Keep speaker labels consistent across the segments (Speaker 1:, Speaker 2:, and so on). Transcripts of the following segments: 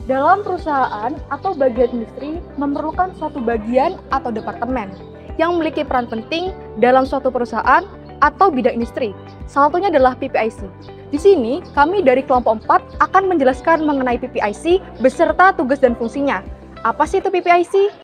Speaker 1: Dalam perusahaan atau bagian industri memerlukan suatu bagian atau departemen yang memiliki peran penting dalam suatu perusahaan atau bidang industri. Salah satunya adalah PPIC. Di sini, kami dari kelompok 4 akan menjelaskan mengenai PPIC beserta tugas dan fungsinya. Apa sih itu PPIC?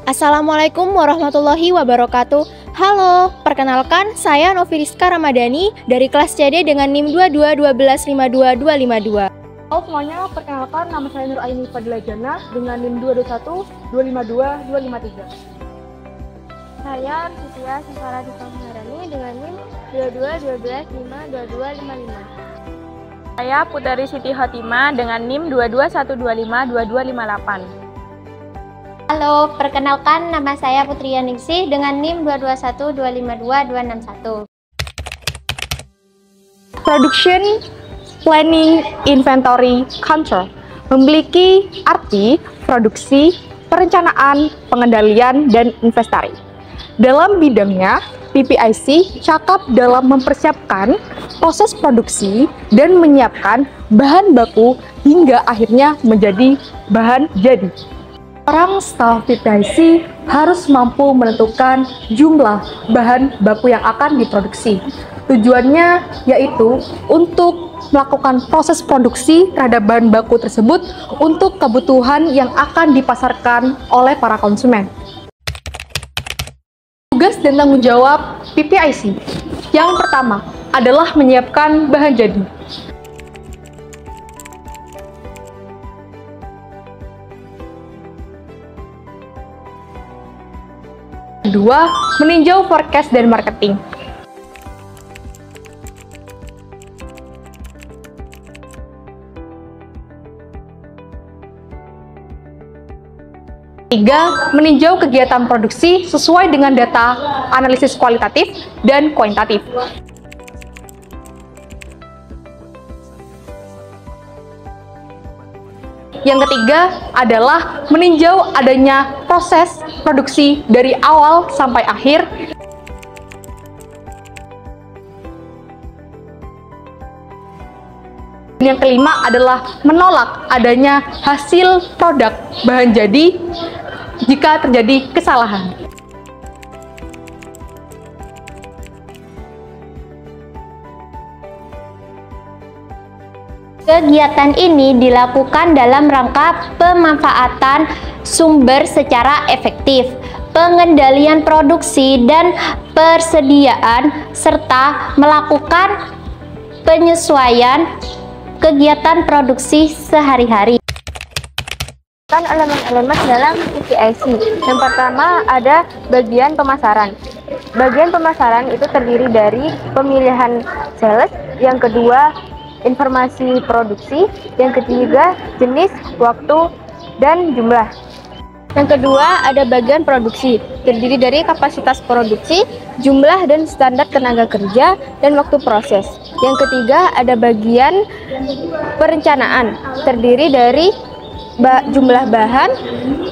Speaker 2: Assalamualaikum warahmatullahi wabarakatuh. Halo, perkenalkan saya Novi Rizka Ramadhani dari kelas CD dengan NIM 221152252.
Speaker 1: Halo semuanya, perkenalkan nama saya Nur Aini Fadila Jana dengan NIM 221252253.
Speaker 3: Saya Sisya Sisara Dipangharani dengan NIM 2212522255.
Speaker 4: Saya Putari Siti Hotima dengan NIM 2212522258.
Speaker 3: Halo, perkenalkan nama saya Putri Yaningsih dengan NIM 2212522261.
Speaker 1: Production Planning Inventory Control memiliki arti produksi, perencanaan, pengendalian, dan investasi. Dalam bidangnya, PPIC cakap dalam mempersiapkan proses produksi dan menyiapkan bahan baku hingga akhirnya menjadi bahan jadi. Orang staf PPIC harus mampu menentukan jumlah bahan baku yang akan diproduksi. Tujuannya yaitu untuk melakukan proses produksi terhadap bahan baku tersebut untuk kebutuhan yang akan dipasarkan oleh para konsumen. Tugas dan tanggung jawab PPIC. Yang pertama adalah menyiapkan bahan jadi. Kedua, meninjau forecast dan marketing. Tiga, meninjau kegiatan produksi sesuai dengan data analisis kualitatif dan kuantitatif. Yang ketiga adalah meninjau adanya proses produksi dari awal sampai akhir. Yang kelima adalah menolak adanya hasil produk bahan jadi jika terjadi kesalahan.
Speaker 3: Kegiatan ini dilakukan dalam rangka pemanfaatan sumber secara efektif, pengendalian produksi dan persediaan, serta melakukan penyesuaian kegiatan produksi sehari-hari.
Speaker 4: Elemen-elemen dalam PPIC. Yang pertama ada bagian pemasaran. Bagian pemasaran itu terdiri dari pemilihan sales, yang kedua informasi produksi, yang ketiga jenis, waktu, dan jumlah.
Speaker 2: Yang kedua ada bagian produksi, terdiri dari kapasitas produksi, jumlah dan standar tenaga kerja, dan waktu proses. Yang ketiga ada bagian perencanaan, terdiri dari jumlah bahan,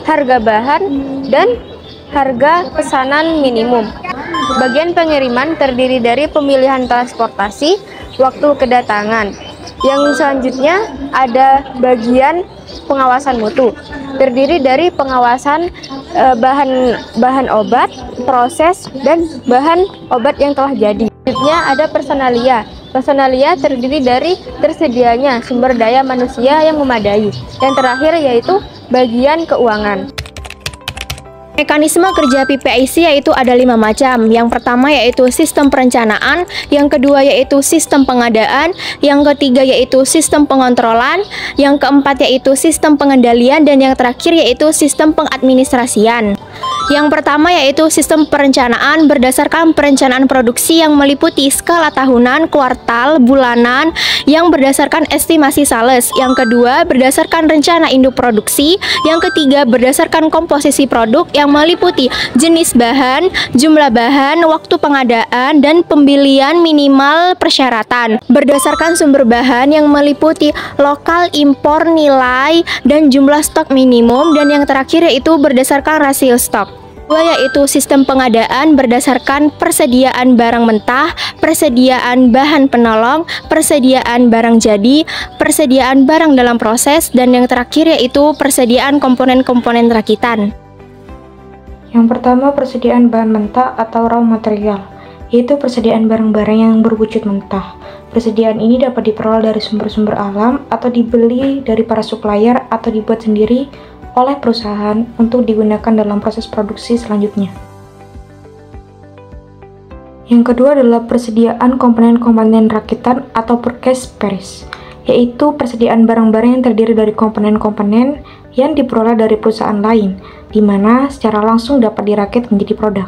Speaker 2: harga bahan, dan harga pesanan minimum. Bagian pengiriman terdiri dari pemilihan transportasi, waktu kedatangan. Yang selanjutnya ada bagian pengawasan mutu, terdiri dari pengawasan bahan obat, proses, dan bahan obat yang telah jadi. Selanjutnya ada personalia. Personalia terdiri dari tersedianya sumber daya manusia yang memadai. Yang terakhir yaitu bagian keuangan. Mekanisme kerja PPIC yaitu ada 5 macam. Yang pertama yaitu sistem perencanaan, yang kedua yaitu sistem pengadaan, yang ketiga yaitu sistem pengontrolan, yang keempat yaitu sistem pengendalian, dan yang terakhir yaitu sistem pengadministrasian. Yang pertama yaitu sistem perencanaan berdasarkan perencanaan produksi yang meliputi skala tahunan, kuartal, bulanan yang berdasarkan estimasi sales. Yang kedua berdasarkan rencana induk produksi. Yang ketiga berdasarkan komposisi produk yang meliputi jenis bahan, jumlah bahan, waktu pengadaan, dan pembelian minimal persyaratan. Berdasarkan sumber bahan yang meliputi lokal, impor, nilai, dan jumlah stok minimum. Dan yang terakhir yaitu berdasarkan rasio stok. Dua yaitu sistem pengadaan berdasarkan persediaan barang mentah, persediaan bahan penolong, persediaan barang jadi, persediaan barang dalam proses, dan yang terakhir yaitu persediaan komponen-komponen rakitan.
Speaker 5: Yang pertama, persediaan bahan mentah atau raw material, yaitu persediaan barang-barang yang berwujud mentah. Persediaan ini dapat diperoleh dari sumber-sumber alam atau dibeli dari para supplier atau dibuat sendiri oleh perusahaan untuk digunakan dalam proses produksi selanjutnya. Yang kedua adalah persediaan komponen-komponen rakitan atau purchase price, yaitu persediaan barang-barang yang terdiri dari komponen-komponen yang diperoleh dari perusahaan lain, di mana secara langsung dapat dirakit menjadi produk.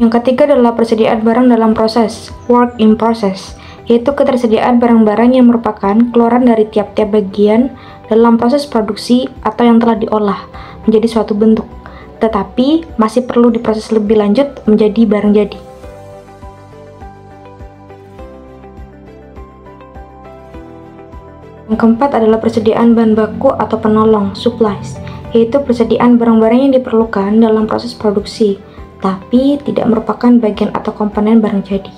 Speaker 5: Yang ketiga adalah persediaan barang dalam proses, work in process, yaitu ketersediaan barang-barang yang merupakan keluaran dari tiap-tiap bagian dalam proses produksi atau yang telah diolah menjadi suatu bentuk, tetapi masih perlu diproses lebih lanjut menjadi barang jadi. Yang keempat adalah persediaan bahan baku atau penolong, supplies, yaitu persediaan barang-barang yang diperlukan dalam proses produksi, tapi tidak merupakan bagian atau komponen barang jadi.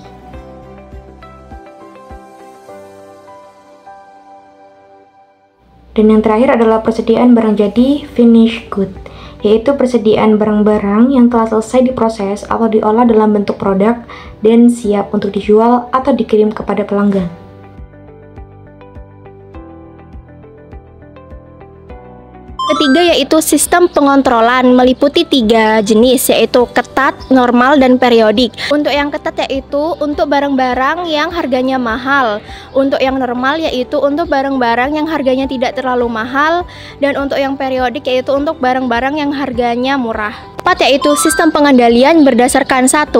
Speaker 5: Dan yang terakhir adalah persediaan barang jadi, finished good, yaitu persediaan barang-barang yang telah selesai diproses atau diolah dalam bentuk produk dan siap untuk dijual atau dikirim kepada pelanggan.
Speaker 2: Ketiga yaitu sistem pengontrolan meliputi 3 jenis, yaitu ketat, normal, dan periodik. Untuk yang ketat yaitu untuk barang-barang yang harganya mahal. Untuk yang normal yaitu untuk barang-barang yang harganya tidak terlalu mahal. Dan untuk yang periodik yaitu untuk barang-barang yang harganya murah. 4 yaitu sistem pengendalian berdasarkan 1.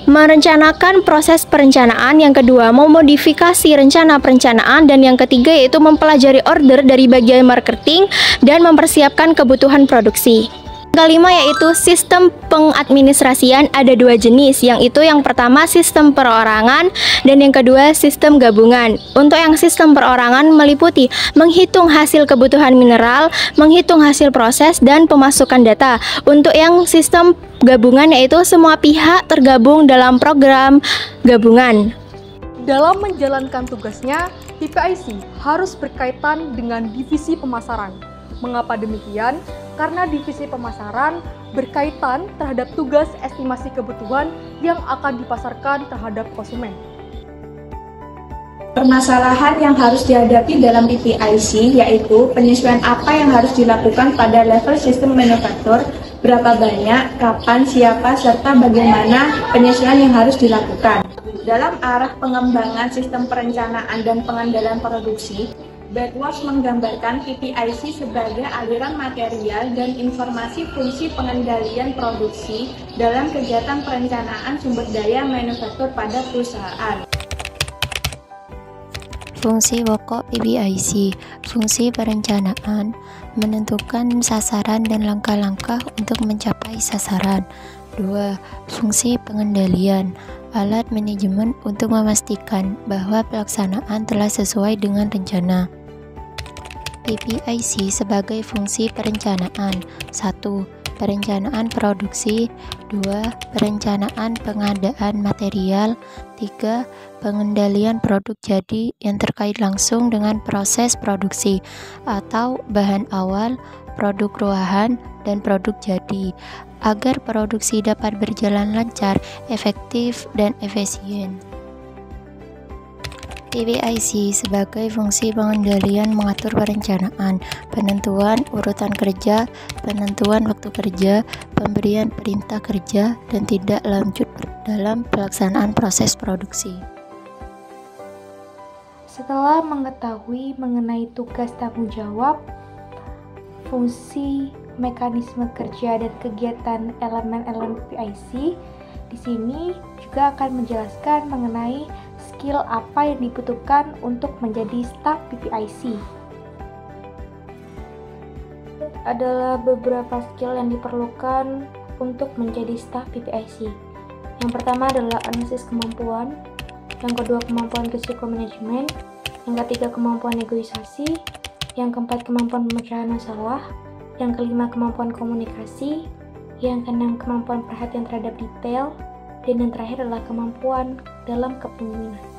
Speaker 2: Merencanakan proses perencanaan, yang kedua memodifikasi rencana perencanaan, dan yang ketiga yaitu mempelajari order dari bagian marketing dan mempersiapkan kebutuhan produksi. Kelima yaitu sistem pengadministrasian, ada 2 jenis, yang pertama sistem perorangan dan yang kedua sistem gabungan. Untuk yang sistem perorangan meliputi menghitung hasil kebutuhan mineral, menghitung hasil proses, dan pemasukan data. Untuk yang sistem gabungan yaitu semua pihak tergabung dalam program gabungan.
Speaker 1: Dalam menjalankan tugasnya, PPIC harus berkaitan dengan divisi pemasaran. Mengapa demikian? Karena divisi pemasaran berkaitan terhadap tugas estimasi kebutuhan yang akan dipasarkan terhadap konsumen.
Speaker 6: Permasalahan yang harus dihadapi dalam PPIC yaitu penyesuaian apa yang harus dilakukan pada level sistem manufaktur, berapa banyak, kapan, siapa, serta bagaimana penyesuaian yang harus dilakukan. Dalam arah pengembangan sistem perencanaan dan pengendalian produksi, Backwords menggambarkan PPIC sebagai aliran material dan informasi fungsi pengendalian produksi dalam kegiatan perencanaan sumber daya manufaktur pada perusahaan.
Speaker 7: Fungsi pokok PPIC, fungsi perencanaan, menentukan sasaran dan langkah-langkah untuk mencapai sasaran. 2. Fungsi pengendalian, alat manajemen untuk memastikan bahwa pelaksanaan telah sesuai dengan rencana. PPIC sebagai fungsi perencanaan. 1. Perencanaan produksi. 2. Perencanaan pengadaan material. 3. Pengendalian produk jadi yang terkait langsung dengan proses produksi atau bahan awal, produk ruahan, dan produk jadi, agar produksi dapat berjalan lancar, efektif, dan efisien. PPIC sebagai fungsi pengendalian mengatur perencanaan, penentuan urutan kerja, penentuan waktu kerja, pemberian perintah kerja, dan tindak lanjut dalam pelaksanaan proses produksi.
Speaker 5: Setelah mengetahui mengenai tugas tanggung jawab, fungsi, mekanisme kerja, dan kegiatan elemen-elemen PPIC, di sini juga akan menjelaskan mengenai skill apa yang dibutuhkan untuk menjadi staf PPIC. Adalah beberapa skill yang diperlukan untuk menjadi staf PPIC. Yang pertama adalah analisis kemampuan, yang kedua kemampuan risiko manajemen, yang ketiga kemampuan negosiasi, yang keempat kemampuan pemecahan masalah, yang kelima kemampuan komunikasi, yang keenam kemampuan perhatian terhadap detail, dan yang terakhir adalah kemampuan dalam kepemimpinan.